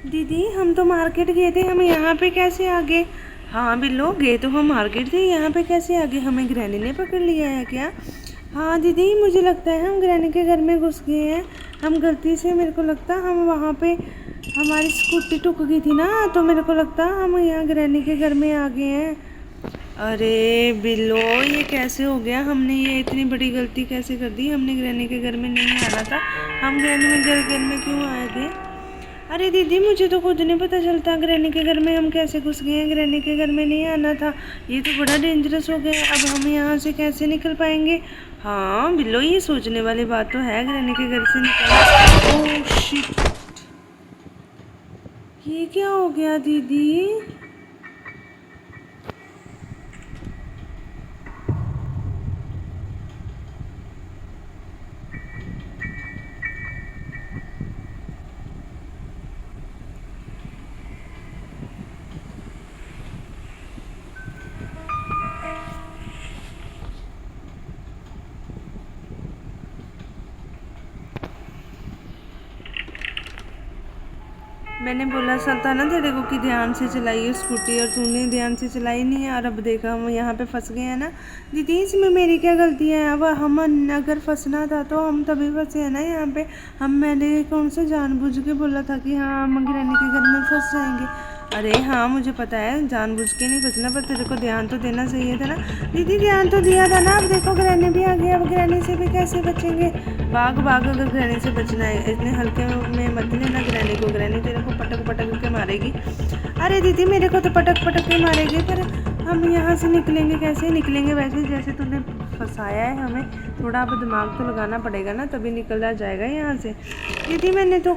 दीदी हम तो मार्केट गए थे, हम यहाँ पे कैसे आ गए? हाँ बिल्लो, गए तो हम मार्केट थे, यहाँ पे कैसे आ गए? हमें ग्रैनी ने पकड़ लिया है क्या? हाँ दीदी मुझे लगता है हम ग्रैनी के घर में घुस गए हैं। हम गलती से, मेरे को लगता हम वहाँ पे, हमारी स्कूटी टूट गई थी ना, तो मेरे को लगता हम यहाँ ग्रैनी के घर में आ गए हैं। अरे बिल्लो, ये कैसे हो गया? हमने ये इतनी बड़ी गलती कैसे कर दी? हमने ग्रैनी के घर में नहीं आना था, हम ग्रैनी में घर में क्यों आए थे? अरे दीदी मुझे तो खुद नहीं पता चलता ग्रैनी के घर में हम कैसे घुस गए हैं। ग्रैनी के घर में नहीं आना था, ये तो बड़ा डेंजरस हो गया। अब हम यहाँ से कैसे निकल पाएंगे? हाँ बिल्लो, ये सोचने वाली बात तो है, ग्रैनी के घर से निकलना। ओह शिट, ये क्या हो गया दीदी? मैंने बोला सा था ना तेरे को कि ध्यान से चलाइए स्कूटी, और तूने ध्यान से चलाई नहीं है, और अब देखा हम यहाँ पे फंस गए हैं ना। दीदी इसमें मेरी क्या गलती है? अब हम अगर फंसना था तो हम तभी फंसे हैं ना यहाँ पे। मैंने कौन सा जानबूझ के बोला था कि हाँ हम ग्रैनी के घर में फंस जाएंगे? अरे हाँ मुझे पता है जानबूझ के नहीं फंसना, पर तेरे को ध्यान तो देना चाहिए था ना। दीदी ध्यान तो दिया था ना, अब देखो ग्रैनी भी आ गई, अब ग्रैनी से भी कैसे बचेंगे? भाग भाग, अगर ग्रैनी से बचना है इतने हल्के में मत लेना ग्रैनी को, ग्रैनी तेरे को पटक पटक के मारेगी। अरे दीदी मेरे को तो पटक पटक के मारेगी, पर हम यहाँ से निकलेंगे कैसे? निकलेंगे वैसे जैसे तूने फंसाया है हमें, थोड़ा अब दिमाग तो लगाना पड़ेगा ना, तभी निकला जाएगा यहाँ से। दीदी मैंने तो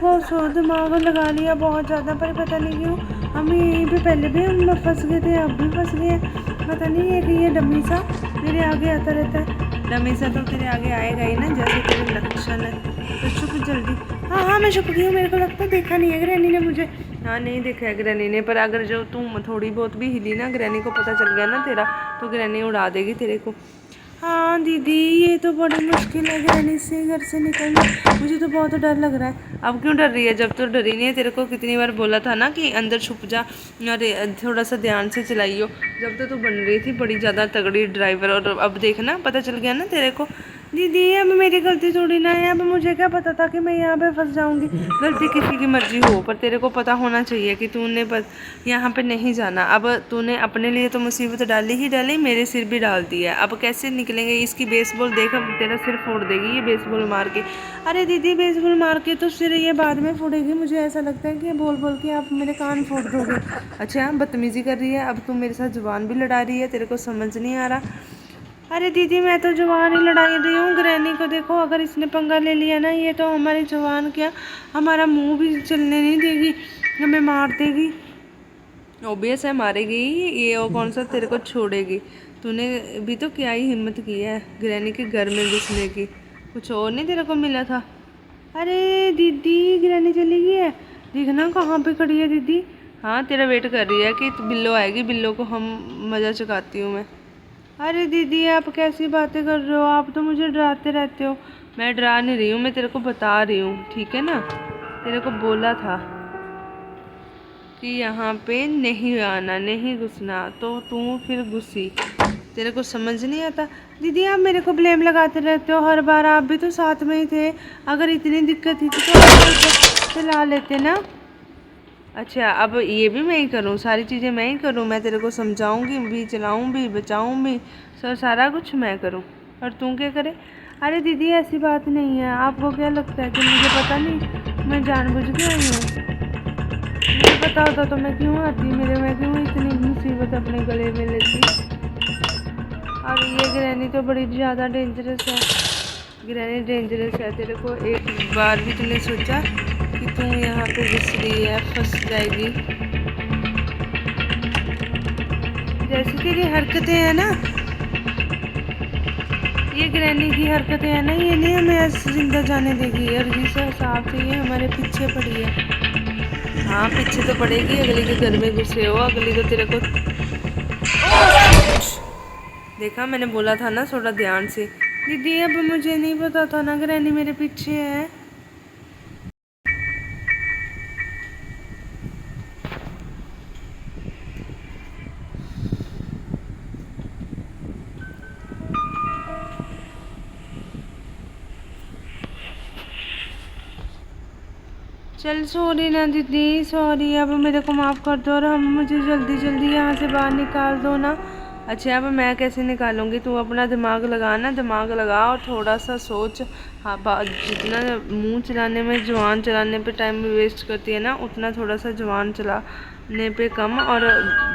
दिमाग लगा लिया बहुत ज़्यादा, पर पता नहीं क्यों हम यहीं पे पहले भी हम फंस गए थे, अब भी फंस गए। पता नहीं है कि ये डमी सा मेरे आगे आता रहता है। डमी सा तो तेरे आगे आएगा ही ना, जैसे तेरे लक्षण है। तो छुप जल्दी। हाँ हाँ मैं छुप गई हूँ, मेरे को लगता है देखा नहीं है ग्रैनी ने मुझे। हाँ नहीं देखा है ग्रैनी ने, पर अगर जो तुम थोड़ी बहुत भी हिली ना, ग्रैनी को पता चल गया ना तेरा, तो ग्रैनी उड़ा देगी तेरे को। हाँ दीदी ये तो बड़ी मुश्किल है ग्रैनी से घर से निकलना, मुझे तो बहुत डर लग रहा है। अब क्यों डर रही है? जब तो डरी नहीं है, तेरे को कितनी बार बोला था ना कि अंदर छुप जा, अरे थोड़ा सा ध्यान से चलाइयो। जब तो तू बन रही थी बड़ी ज़्यादा तगड़ी ड्राइवर, और अब देखना पता चल गया ना तेरे को। दीदी अब मेरी गलती थोड़ी ना है, अब मुझे क्या पता था कि मैं यहाँ पे फंस जाऊँगी? गलती किसी की मर्जी हो, पर तेरे को पता होना चाहिए कि तूने बस यहाँ पे नहीं जाना। अब तूने अपने लिए तो मुसीबत डाली ही डाली, मेरे सिर भी डाल दी है। अब कैसे निकलेंगे? इसकी बेसबॉल देख, अब तेरा सिर फोड़ देगी ये बेसबॉल मार के। अरे दीदी बेसबॉल मार के तो सिर ये बाद में फोड़ेगी, मुझे ऐसा लगता है कि बोल बोल के आप मेरे कान फोड़ दोगे। अच्छा बदतमीज़ी कर रही है, अब तू मेरे साथ जुबान भी लड़ा रही है, तेरे को समझ नहीं आ रहा? अरे दीदी मैं तो जुबान ही लड़ाई रही हूँ। ग्रैनी को देखो, अगर इसने पंगा ले लिया ना, ये तो हमारी जुबान क्या, हमारा मुंह भी चलने नहीं देगी, हमें मार देगी। ओबियस है मारेगी ये, वो कौन सा तेरे को छोड़ेगी? तूने भी तो क्या ही हिम्मत की है ग्रैनी के घर में घुसने की, कुछ और नहीं तेरे को मिला था? अरे दीदी ग्रैनी चली गई है, देखना कहाँ पे खड़ी है दीदी। हाँ तेरा वेट कर रही है कि बिल्लो आएगी, बिल्लो को हम मज़ा चुकाती हूँ मैं। अरे दीदी आप कैसी बातें कर रहे हो? आप तो मुझे डराते रहते हो। मैं डरा नहीं रही हूँ, मैं तेरे को बता रही हूँ, ठीक है ना? तेरे को बोला था कि यहाँ पे नहीं आना, नहीं घुसना, तो तू फिर घुसी। तेरे को समझ नहीं आता? दीदी आप मेरे को ब्लेम लगाते रहते हो हर बार, आप भी तो साथ में ही थे। अगर इतनी दिक्कत थी तो आप चला लेते ना। अच्छा अब ये भी मैं ही करूँ, सारी चीज़ें मैं ही करूँ? मैं तेरे को समझाऊंगी भी, चलाऊँ भी, बचाऊँ भी, सारा कुछ मैं करूँ, और तू क्या करे? अरे दीदी ऐसी बात नहीं है, आपको क्या लगता है कि मुझे पता नहीं मैं जानबूझ के आई हूँ? मुझे पता होता तो मैं क्यों आती, मैं क्यों इतनी मुसीबत अपने गले में लेती? और ये ग्रैनी तो बड़ी ज़्यादा डेंजरस है, ग्रैनी डेंजरस है। तेरे को एक बार भी तूने सोचा कि तू यहाँ पे घुस रही है, फंस जाएगी? जैसी तेरी हरकतें हैं ना, ये ग्रैनी की हरकतें हैं ना, ये नहीं हमें ऐसे जिंदा जाने देगी, और जिस हिसाब से ये हमारे पीछे पड़ी है। हाँ पीछे तो पड़ेगी, अगली के घर में घुसे हो, अगली तो तेरे को देखा, मैंने बोला था ना थोड़ा ध्यान से। दीदी अब मुझे नहीं पता था ना ग्रैनी मेरे पीछे है। चल सॉरी ना दीदी, सॉरी, अब मेरे को माफ़ कर दो और हम मुझे जल्दी जल्दी यहाँ से बाहर निकाल दो ना। अच्छा अब मैं कैसे निकालूंगी, तू अपना दिमाग लगा ना, दिमाग लगा और थोड़ा सा सोच। हाँ जितना मुंह चलाने में, जुबान चलाने पे टाइम वेस्ट करती है ना, उतना थोड़ा सा जुबान चलाने पे कम और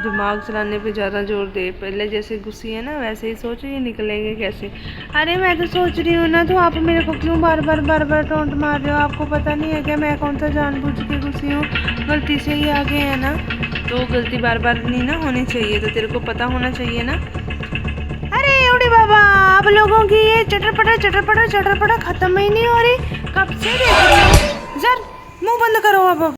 दिमाग चलाने पे ज़्यादा जोर दे। पहले जैसे गुस्सी है ना वैसे ही सोच, ये निकलेंगे कैसे। अरे मैं तो सोच रही हूँ ना, तो आप मेरे को क्यों बार बार टोंट मार रहे हो? आपको पता नहीं है क्या मैं कौन सा जानबूझ के गुस्सी हूँ? गलती से ही आ गए हैं ना, तो गलती बार बार नहीं ना होनी चाहिए, तो तेरे को पता होना चाहिए ना। अरे उड़ी बाबा, आप लोगों की ये चटर पटा खत्म ही नहीं हो रही, कब से देख रही हूँ। जर मुंह बंद करो अब।